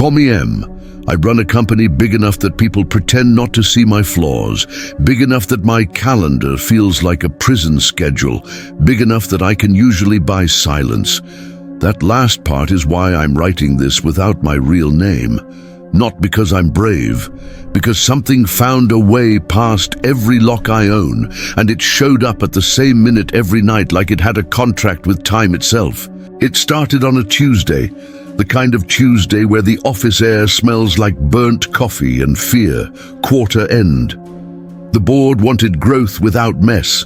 Call me M. I run a company big enough that people pretend not to see my flaws, big enough that my calendar feels like a prison schedule, big enough that I can usually buy silence. That last part is why I'm writing this without my real name. Not because I'm brave, because something found a way past every lock I own, and it showed up at the same minute every night like it had a contract with time itself. It started on a Tuesday, the kind of Tuesday where the office air smells like burnt coffee and fear, quarter end. The board wanted growth without mess.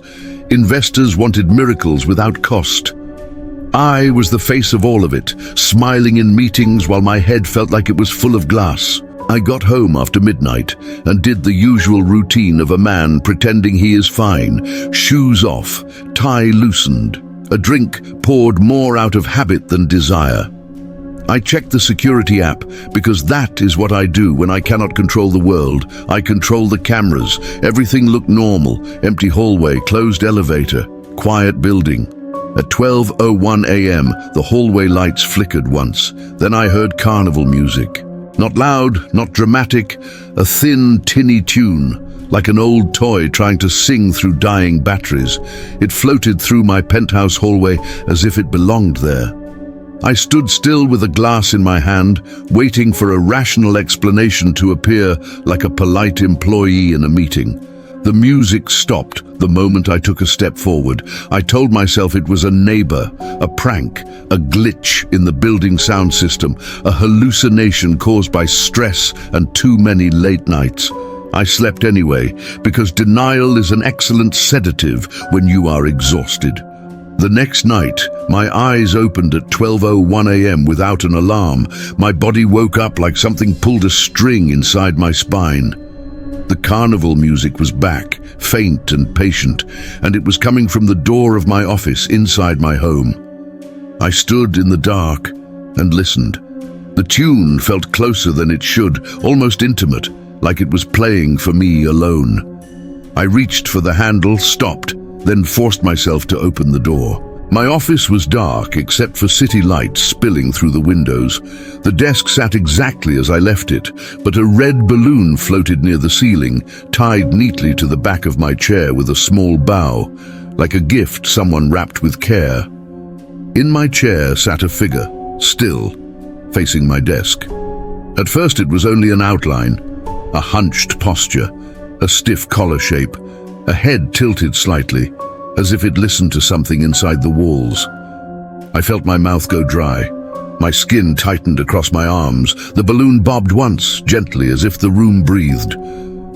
Investors wanted miracles without cost. I was the face of all of it, smiling in meetings while my head felt like it was full of glass. I got home after midnight and did the usual routine of a man pretending he is fine, shoes off, tie loosened, a drink poured more out of habit than desire. I checked the security app because that is what I do when I cannot control the world. I control the cameras. Everything looked normal. Empty hallway, closed elevator, quiet building. At 12:01 a.m., the hallway lights flickered once. Then I heard carnival music. Not loud, not dramatic, a thin, tinny tune, like an old toy trying to sing through dying batteries. It floated through my penthouse hallway as if it belonged there. I stood still with a glass in my hand, waiting for a rational explanation to appear like a polite employee in a meeting. The music stopped the moment I took a step forward. I told myself it was a neighbor, a prank, a glitch in the building sound system, a hallucination caused by stress and too many late nights. I slept anyway, because denial is an excellent sedative when you are exhausted. The next night, my eyes opened at 12:01 a.m. without an alarm. My body woke up like something pulled a string inside my spine. The carnival music was back, faint and patient, and it was coming from the door of my office inside my home. I stood in the dark and listened. The tune felt closer than it should, almost intimate, like it was playing for me alone. I reached for the handle, stopped, then forced myself to open the door. My office was dark except for city lights spilling through the windows. The desk sat exactly as I left it, but a red balloon floated near the ceiling, tied neatly to the back of my chair with a small bow, like a gift someone wrapped with care. In my chair sat a figure, still, facing my desk. At first it was only an outline, a hunched posture, a stiff collar shape, a head tilted slightly, as if it listened to something inside the walls. I felt my mouth go dry. My skin tightened across my arms. The balloon bobbed once, gently, as if the room breathed.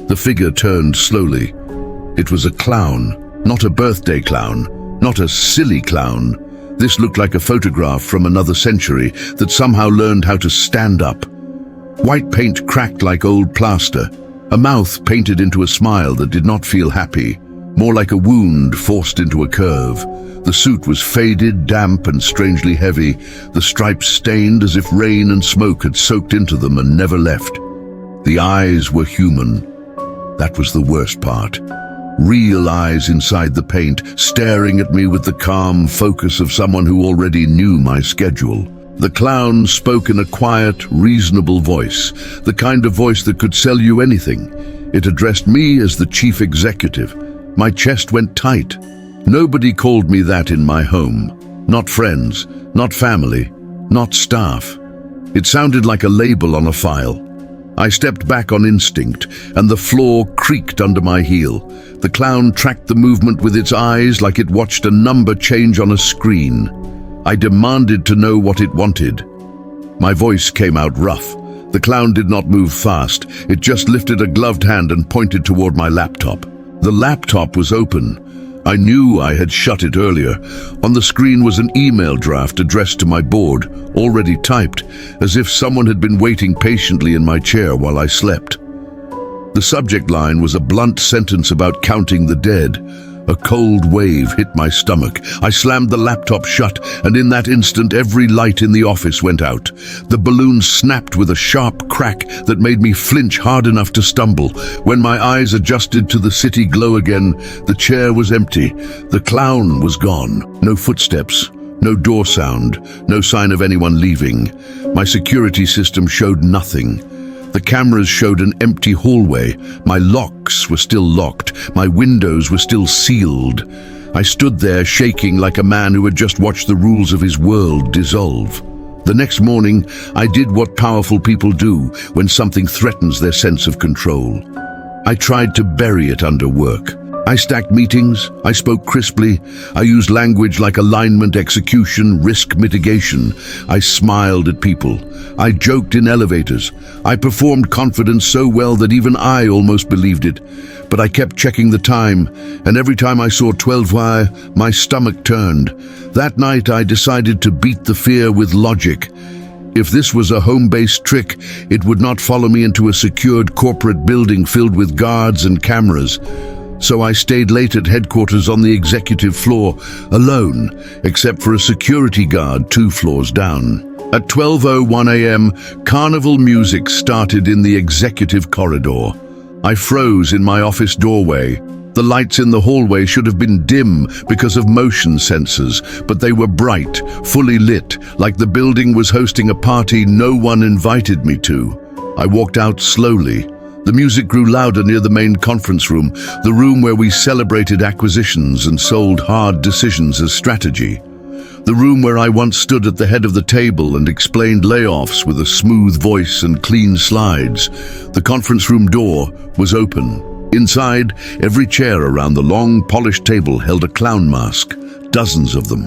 The figure turned slowly. It was a clown, not a birthday clown, not a silly clown. This looked like a photograph from another century that somehow learned how to stand up. White paint cracked like old plaster, a mouth painted into a smile that did not feel happy, more like a wound forced into a curve. The suit was faded, damp, and strangely heavy, the stripes stained as if rain and smoke had soaked into them and never left. The eyes were human. That was the worst part. Real eyes inside the paint, staring at me with the calm focus of someone who already knew my schedule. The clown spoke in a quiet, reasonable voice, the kind of voice that could sell you anything. It addressed me as the chief executive. My chest went tight. Nobody called me that in my home. Not friends, not family, not staff. It sounded like a label on a file. I stepped back on instinct, and the floor creaked under my heel. The clown tracked the movement with its eyes like it watched a number change on a screen. I demanded to know what it wanted. My voice came out rough. The clown did not move fast. It just lifted a gloved hand and pointed toward my laptop. The laptop was open. I knew I had shut it earlier. On the screen was an email draft addressed to my board, already typed, as if someone had been waiting patiently in my chair while I slept. The subject line was a blunt sentence about counting the dead. A cold wave hit my stomach. I slammed the laptop shut, and in that instant every light in the office went out. The balloon snapped with a sharp crack that made me flinch hard enough to stumble. When my eyes adjusted to the city glow again, the chair was empty. The clown was gone. No footsteps, No door sound, no sign of anyone leaving. My security system showed nothing. The cameras showed an empty hallway. My locks were still locked. My windows were still sealed. I stood there shaking like a man who had just watched the rules of his world dissolve. The next morning, I did what powerful people do when something threatens their sense of control. I tried to bury it under work. I stacked meetings, I spoke crisply, I used language like alignment, execution, risk mitigation. I smiled at people. I joked in elevators. I performed confidence so well that even I almost believed it. But I kept checking the time, and every time I saw 12 wire, my stomach turned. That night I decided to beat the fear with logic. If this was a home-based trick, it would not follow me into a secured corporate building filled with guards and cameras. So I stayed late at headquarters on the executive floor, alone, except for a security guard 2 floors down. At 12:01 a.m., carnival music started in the executive corridor. I froze in my office doorway. The lights in the hallway should have been dim because of motion sensors, but they were bright, fully lit, like the building was hosting a party no one invited me to. I walked out slowly. The music grew louder near the main conference room, the room where we celebrated acquisitions and sold hard decisions as strategy. The room where I once stood at the head of the table and explained layoffs with a smooth voice and clean slides. The conference room door was open. Inside, every chair around the long, polished table held a clown mask, dozens of them.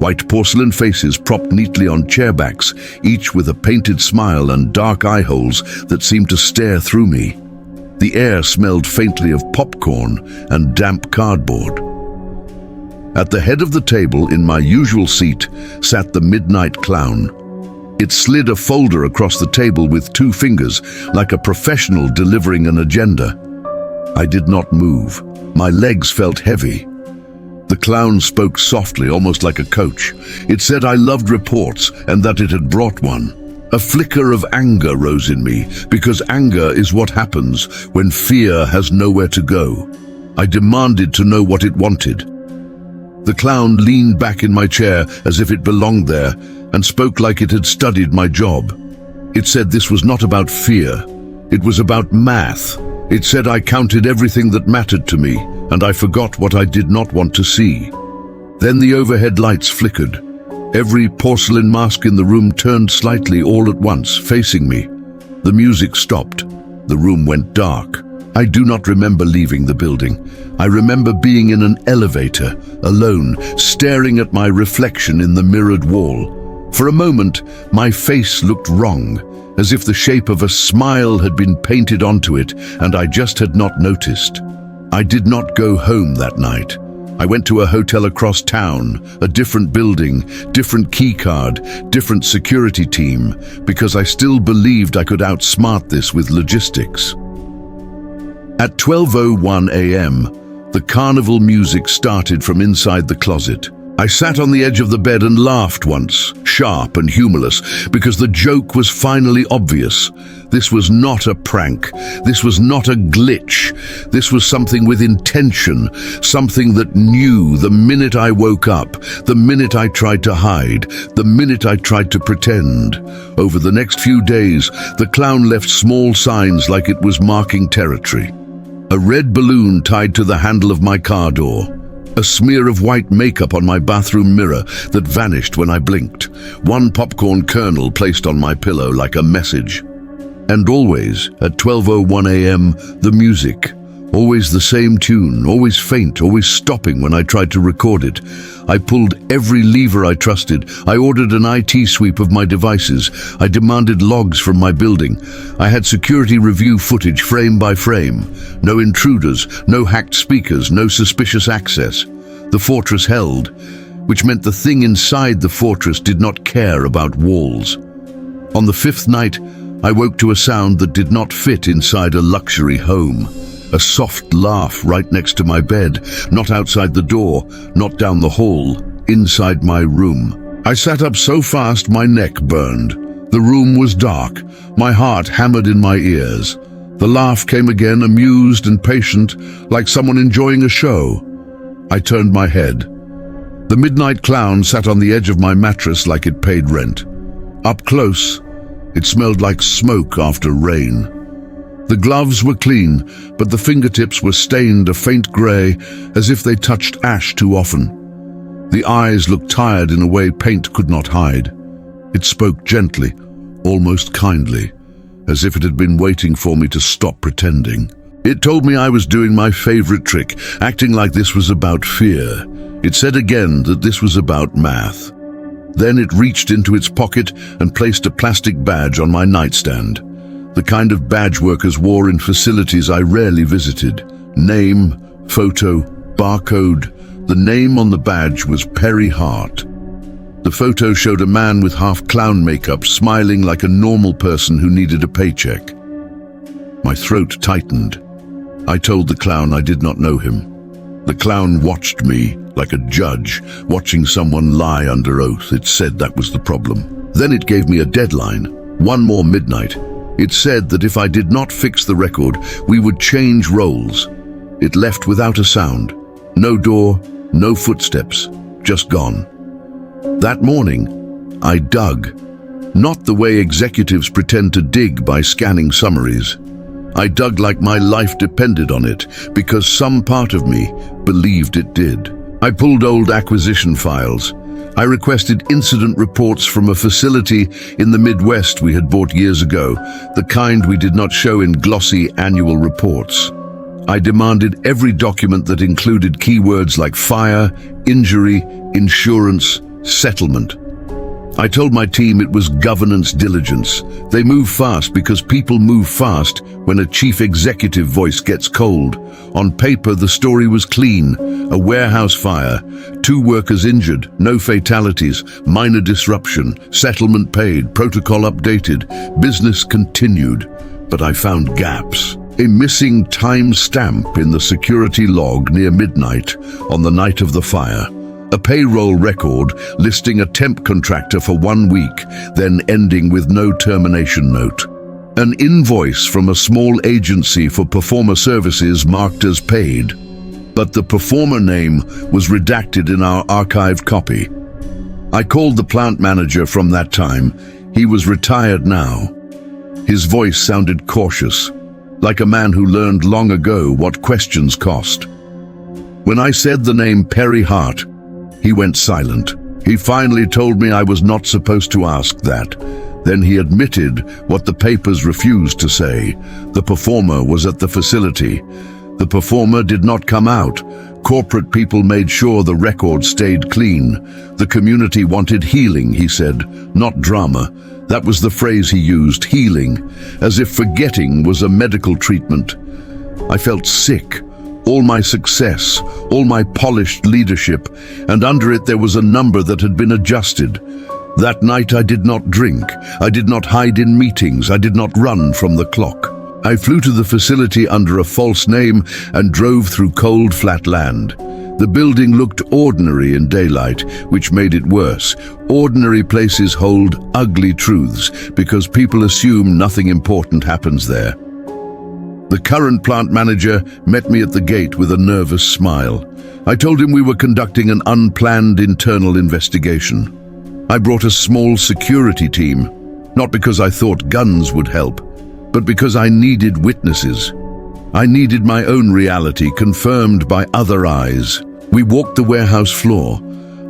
White porcelain faces propped neatly on chairbacks, each with a painted smile and dark eye holes that seemed to stare through me. The air smelled faintly of popcorn and damp cardboard. At the head of the table, in my usual seat, sat the midnight clown. It slid a folder across the table with 2 fingers, like a professional delivering an agenda. I did not move. My legs felt heavy. The clown spoke softly, almost like a coach. It said I loved reports and that it had brought one. A flicker of anger rose in me, because anger is what happens when fear has nowhere to go. I demanded to know what it wanted. The clown leaned back in my chair as if it belonged there and spoke like it had studied my job. It said this was not about fear. It was about math. It said I counted everything that mattered to me, and I forgot what I did not want to see. Then the overhead lights flickered. Every porcelain mask in the room turned slightly all at once, facing me. The music stopped. The room went dark. I do not remember leaving the building. I remember being in an elevator, alone, staring at my reflection in the mirrored wall. For a moment, my face looked wrong, as if the shape of a smile had been painted onto it, and I just had not noticed. I did not go home that night. I went to a hotel across town, a different building, different key card, different security team, because I still believed I could outsmart this with logistics. At 12:01 a.m., the carnival music started from inside the closet. I sat on the edge of the bed and laughed once, sharp and humorless, because the joke was finally obvious. This was not a prank. This was not a glitch. This was something with intention, something that knew the minute I woke up, the minute I tried to hide, the minute I tried to pretend. Over the next few days, the clown left small signs like it was marking territory. A red balloon tied to the handle of my car door. A smear of white makeup on my bathroom mirror that vanished when I blinked. One popcorn kernel placed on my pillow like a message. And always, at 12:01 a.m., the music. Always the same tune, always faint, always stopping when I tried to record it. I pulled every lever I trusted. I ordered an IT sweep of my devices. I demanded logs from my building. I had security review footage frame by frame. No intruders, no hacked speakers, no suspicious access. The fortress held, which meant the thing inside the fortress did not care about walls. On the 5th night, I woke to a sound that did not fit inside a luxury home. A soft laugh right next to my bed, not outside the door, not down the hall, inside my room. I sat up so fast my neck burned. The room was dark, my heart hammered in my ears. The laugh came again, amused and patient, like someone enjoying a show. I turned my head. The midnight clown sat on the edge of my mattress like it paid rent. Up close, it smelled like smoke after rain. The gloves were clean, but the fingertips were stained a faint grey, as if they touched ash too often. The eyes looked tired in a way paint could not hide. It spoke gently, almost kindly, as if it had been waiting for me to stop pretending. It told me I was doing my favorite trick, acting like this was about fear. It said again that this was about math. Then it reached into its pocket and placed a plastic badge on my nightstand. The kind of badge workers wore in facilities I rarely visited. Name, photo, barcode. The name on the badge was Perry Hart. The photo showed a man with half clown makeup smiling like a normal person who needed a paycheck. My throat tightened. I told the clown I did not know him. The clown watched me like a judge watching someone lie under oath. It said that was the problem. Then it gave me a deadline, one more midnight. It said that if I did not fix the record, we would change roles. It left without a sound. No door, no footsteps, just gone. That morning, I dug. Not the way executives pretend to dig by scanning summaries. I dug like my life depended on it, because some part of me believed it did. I pulled old acquisition files. I requested incident reports from a facility in the Midwest we had bought years ago, the kind we did not show in glossy annual reports. I demanded every document that included keywords like fire, injury, insurance, settlement. I told my team it was governance diligence. They move fast because people move fast when a chief executive voice gets cold. On paper, the story was clean. A warehouse fire, 2 workers injured, no fatalities, minor disruption, settlement paid, protocol updated, business continued. But I found gaps. A missing time stamp in the security log near midnight on the night of the fire. A payroll record listing a temp contractor for 1 week, then ending with no termination note. An invoice from a small agency for performer services marked as paid, but the performer name was redacted in our archived copy. I called the plant manager from that time. He was retired now. His voice sounded cautious, like a man who learned long ago what questions cost. When I said the name Perry Hart, he went silent. He finally told me I was not supposed to ask that. Then he admitted what the papers refused to say. The performer was at the facility. The performer did not come out. Corporate people made sure the record stayed clean. The community wanted healing, he said, not drama. That was the phrase he used, healing, as if forgetting was a medical treatment. I felt sick. All my success, all my polished leadership, and under it there was a number that had been adjusted. That night I did not drink, I did not hide in meetings, I did not run from the clock. I flew to the facility under a false name and drove through cold, flat land. The building looked ordinary in daylight, which made it worse. Ordinary places hold ugly truths because people assume nothing important happens there. The current plant manager met me at the gate with a nervous smile. I told him we were conducting an unplanned internal investigation. I brought a small security team, not because I thought guns would help, but because I needed witnesses. I needed my own reality confirmed by other eyes. We walked the warehouse floor.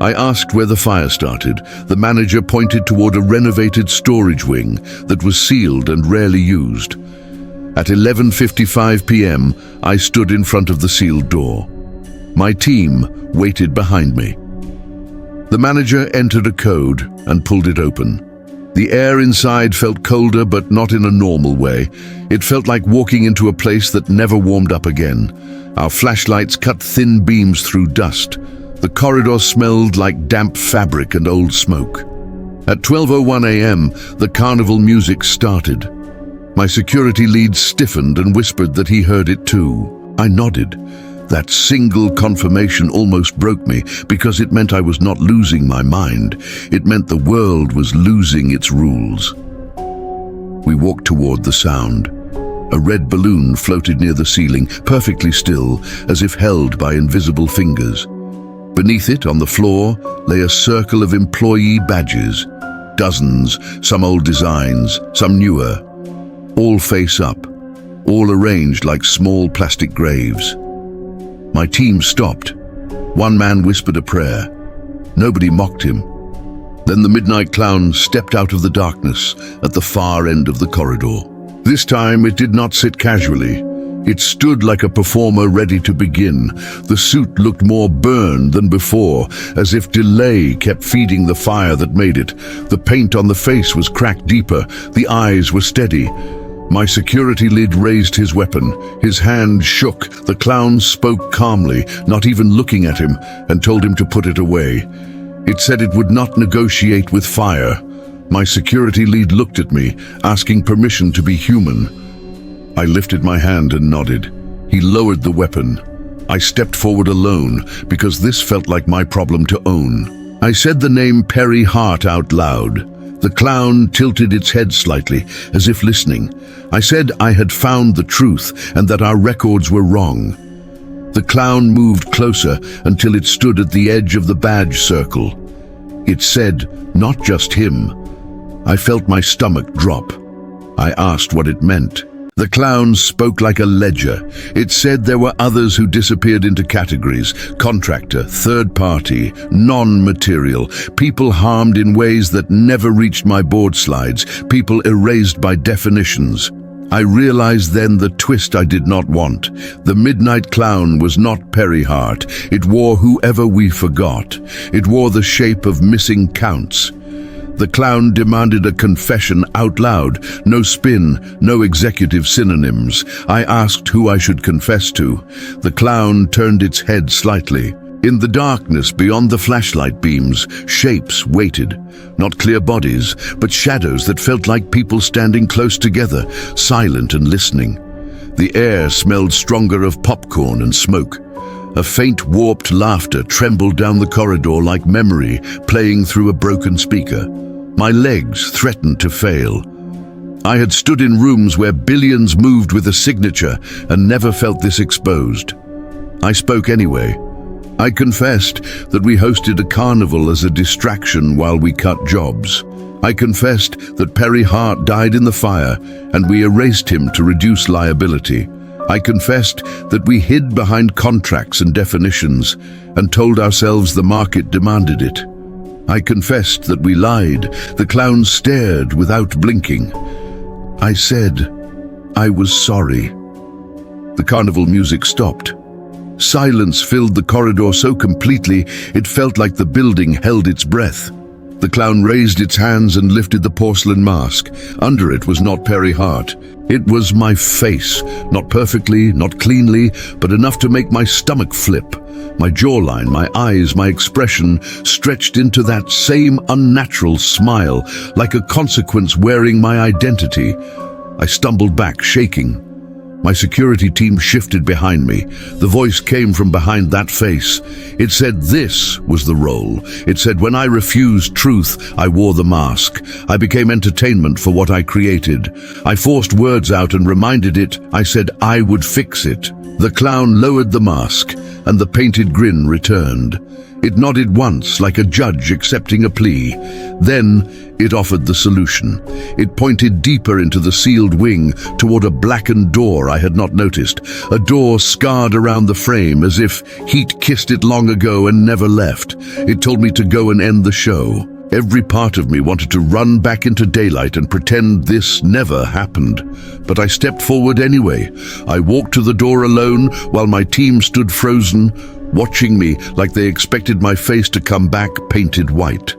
I asked where the fire started. The manager pointed toward a renovated storage wing that was sealed and rarely used. At 11:55 p.m., I stood in front of the sealed door. My team waited behind me. The manager entered a code and pulled it open. The air inside felt colder, but not in a normal way. It felt like walking into a place that never warmed up again. Our flashlights cut thin beams through dust. The corridor smelled like damp fabric and old smoke. At 12:01 a.m., the carnival music started. My security lead stiffened and whispered that he heard it too. I nodded. That single confirmation almost broke me because it meant I was not losing my mind. It meant the world was losing its rules. We walked toward the sound. A red balloon floated near the ceiling, perfectly still, as if held by invisible fingers. Beneath it, on the floor, lay a circle of employee badges. Dozens, some old designs, some newer. All face up, all arranged like small plastic graves. My team stopped. One man whispered a prayer. Nobody mocked him. Then the midnight clown stepped out of the darkness at the far end of the corridor. This time it did not sit casually. It stood like a performer ready to begin. The suit looked more burned than before, as if delay kept feeding the fire that made it. The paint on the face was cracked deeper. The eyes were steady. My security lead raised his weapon. His hand shook. The clown spoke calmly, not even looking at him, and told him to put it away. It said it would not negotiate with fire. My security lead looked at me, asking permission to be human. I lifted my hand and nodded. He lowered the weapon. I stepped forward alone, because this felt like my problem to own. I said the name Perry Hart out loud. The clown tilted its head slightly, as if listening. I said I had found the truth and that our records were wrong. The clown moved closer until it stood at the edge of the badge circle. It said, not just him. I felt my stomach drop. I asked what it meant. The clown spoke like a ledger. It said there were others who disappeared into categories: contractor, third party, non-material, people harmed in ways that never reached my board slides, people erased by definitions. I realized then the twist I did not want. The midnight clown was not Perry Hart. It wore whoever we forgot. It wore the shape of missing counts. The clown demanded a confession out loud. No spin, no executive synonyms. I asked who I should confess to. The clown turned its head slightly. In the darkness beyond the flashlight beams, shapes waited. Not clear bodies, but shadows that felt like people standing close together, silent and listening. The air smelled stronger of popcorn and smoke. A faint warped laughter trembled down the corridor like memory playing through a broken speaker. My legs threatened to fail. I had stood in rooms where billions moved with a signature and never felt this exposed. I spoke anyway. I confessed that we hosted a carnival as a distraction while we cut jobs. I confessed that Perry Hart died in the fire and we erased him to reduce liability. I confessed that we hid behind contracts and definitions and told ourselves the market demanded it. I confessed that we lied. The clown stared without blinking. I said I was sorry. The carnival music stopped. Silence filled the corridor so completely it felt like the building held its breath. The clown raised its hands and lifted the porcelain mask. Under it was not Perry Hart. It was my face, not perfectly, not cleanly, but enough to make my stomach flip. My jawline, my eyes, my expression stretched into that same unnatural smile, like a consequence wearing my identity. I stumbled back, shaking. My security team shifted behind me. The voice came from behind that face. It said this was the role. It said when I refused truth, I wore the mask. I became entertainment for what I created. I forced words out and reminded it. I said I would fix it. The clown lowered the mask, and the painted grin returned. It nodded once, like a judge accepting a plea. Then it offered the solution. It pointed deeper into the sealed wing, toward a blackened door I had not noticed, a door scarred around the frame as if heat kissed it long ago and never left. It told me to go and end the show. Every part of me wanted to run back into daylight and pretend this never happened. But I stepped forward anyway. I walked to the door alone while my team stood frozen, watching me like they expected my face to come back painted white.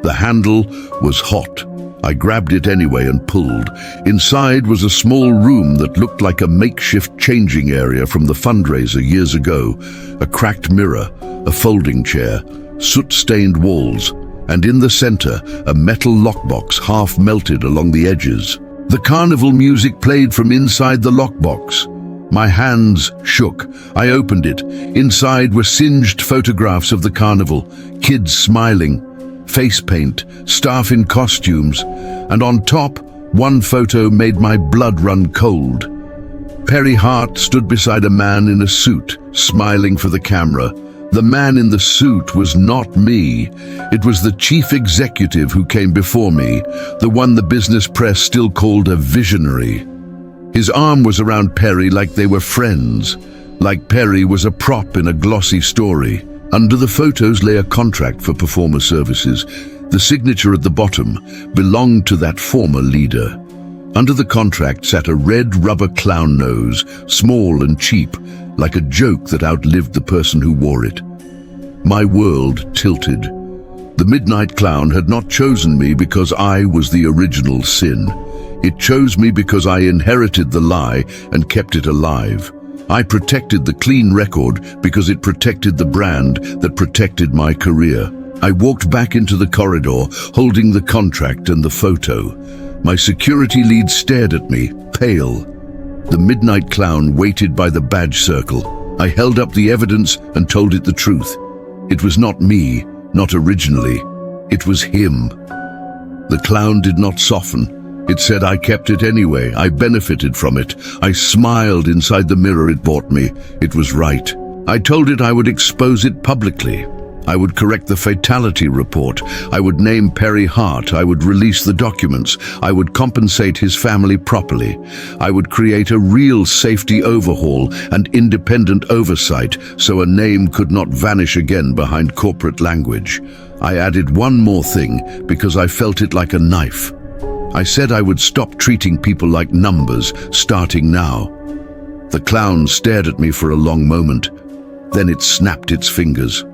The handle was hot. I grabbed it anyway and pulled. Inside was a small room that looked like a makeshift changing area from the fundraiser years ago. A cracked mirror, a folding chair, soot-stained walls, and in the center, a metal lockbox half melted along the edges. The carnival music played from inside the lockbox. My hands shook. I opened it. Inside were singed photographs of the carnival, kids smiling, face paint, staff in costumes, and on top, one photo made my blood run cold. Perry Hart stood beside a man in a suit, smiling for the camera. The man in the suit was not me. It was the chief executive who came before me, the one the business press still called a visionary. His arm was around Perry like they were friends, like Perry was a prop in a glossy story. Under the photos lay a contract for performer services. The signature at the bottom belonged to that former leader. Under the contract sat a red rubber clown nose, small and cheap, like a joke that outlived the person who wore it. My world tilted. The Midnight Clown had not chosen me because I was the original sin. It chose me because I inherited the lie and kept it alive. I protected the clean record because it protected the brand that protected my career. I walked back into the corridor, holding the contract and the photo. My security lead stared at me, pale. The Midnight Clown waited by the badge circle. I held up the evidence and told it the truth. It was not me, not originally. It was him. The clown did not soften. It said I kept it anyway. I benefited from it. I smiled inside the mirror it bought me. It was right. I told it I would expose it publicly. I would correct the fatality report. I would name Perry Hart. I would release the documents. I would compensate his family properly. I would create a real safety overhaul and independent oversight so a name could not vanish again behind corporate language. I added one more thing because I felt it like a knife. I said I would stop treating people like numbers, starting now. The clown stared at me for a long moment. Then it snapped its fingers.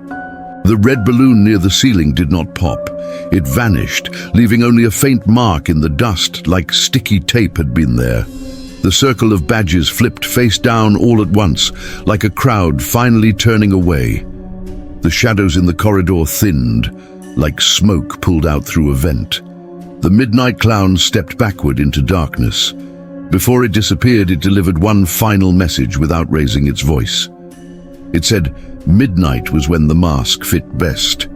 The red balloon near the ceiling did not pop. It vanished, leaving only a faint mark in the dust, like sticky tape had been there. The circle of badges flipped face down all at once, like a crowd finally turning away. The shadows in the corridor thinned, like smoke pulled out through a vent. The Midnight Clown stepped backward into darkness. Before it disappeared, it delivered one final message without raising its voice. It said, midnight was when the mask fit best.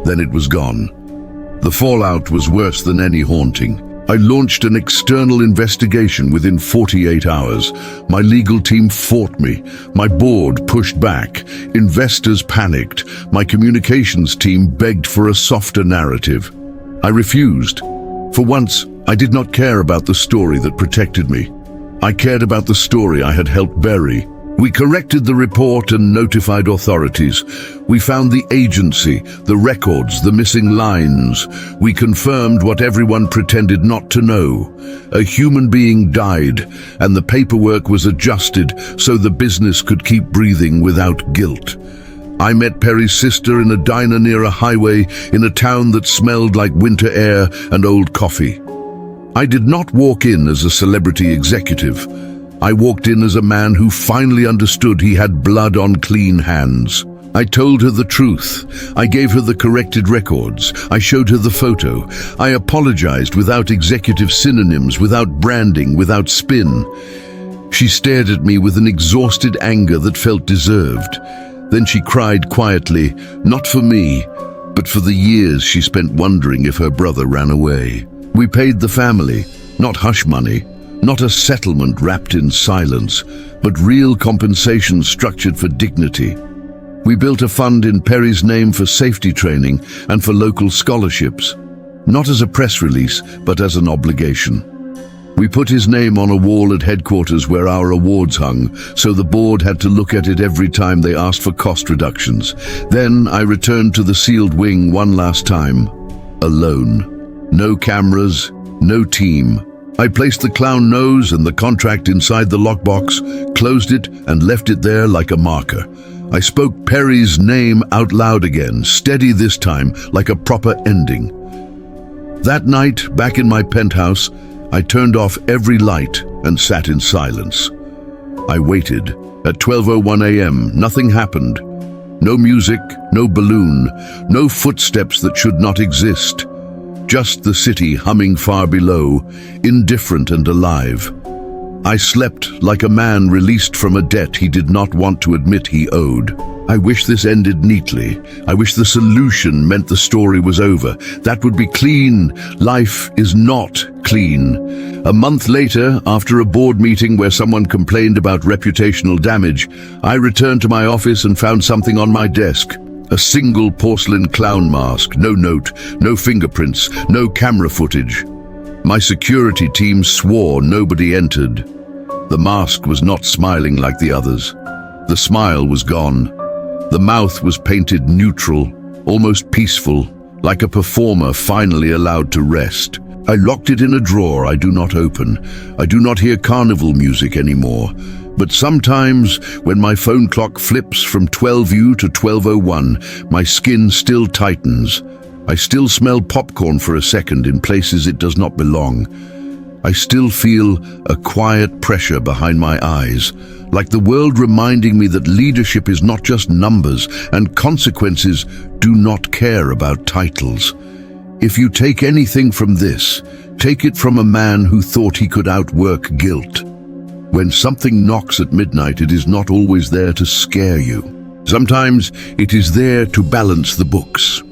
Then it was gone. The fallout was worse than any haunting. I launched an external investigation within 48 hours. My legal team fought me. My board pushed back. Investors panicked. My communications team begged for a softer narrative. I refused. For once, I did not care about the story that protected me. I cared about the story I had helped bury. We corrected the report and notified authorities. We found the agency, the records, the missing lines. We confirmed what everyone pretended not to know. A human being died, and the paperwork was adjusted so the business could keep breathing without guilt. I met Perry's sister in a diner near a highway in a town that smelled like winter air and old coffee. I did not walk in as a celebrity executive. I walked in as a man who finally understood he had blood on clean hands. I told her the truth. I gave her the corrected records. I showed her the photo. I apologized without executive synonyms, without branding, without spin. She stared at me with an exhausted anger that felt deserved. Then she cried quietly, not for me, but for the years she spent wondering if her brother ran away. We paid the family, not hush money. Not a settlement wrapped in silence, but real compensation structured for dignity. We built a fund in Perry's name for safety training and for local scholarships, not as a press release, but as an obligation. We put his name on a wall at headquarters where our awards hung, so the board had to look at it every time they asked for cost reductions. Then I returned to the sealed wing one last time, alone. No cameras, no team. I placed the clown nose and the contract inside the lockbox, closed it, and left it there like a marker. I spoke Perry's name out loud again, steady this time, like a proper ending. That night, back in my penthouse, I turned off every light and sat in silence. I waited. At 12:01 a.m., nothing happened. No music, no balloon, no footsteps that should not exist. Just the city humming far below, indifferent and alive. I slept like a man released from a debt he did not want to admit he owed. I wish this ended neatly. I wish the solution meant the story was over. That would be clean. Life is not clean. A month later, after a board meeting where someone complained about reputational damage, I returned to my office and found something on my desk. A single porcelain clown mask, no note, no fingerprints, no camera footage. My security team swore nobody entered. The mask was not smiling like the others. The smile was gone. The mouth was painted neutral, almost peaceful, like a performer finally allowed to rest. I locked it in a drawer I do not open. I do not hear carnival music anymore. But sometimes, when my phone clock flips from 12U to 1201, my skin still tightens. I still smell popcorn for a second in places it does not belong. I still feel a quiet pressure behind my eyes, like the world reminding me that leadership is not just numbers and consequences do not care about titles. If you take anything from this, take it from a man who thought he could outwork guilt. When something knocks at midnight, it is not always there to scare you. Sometimes it is there to balance the books.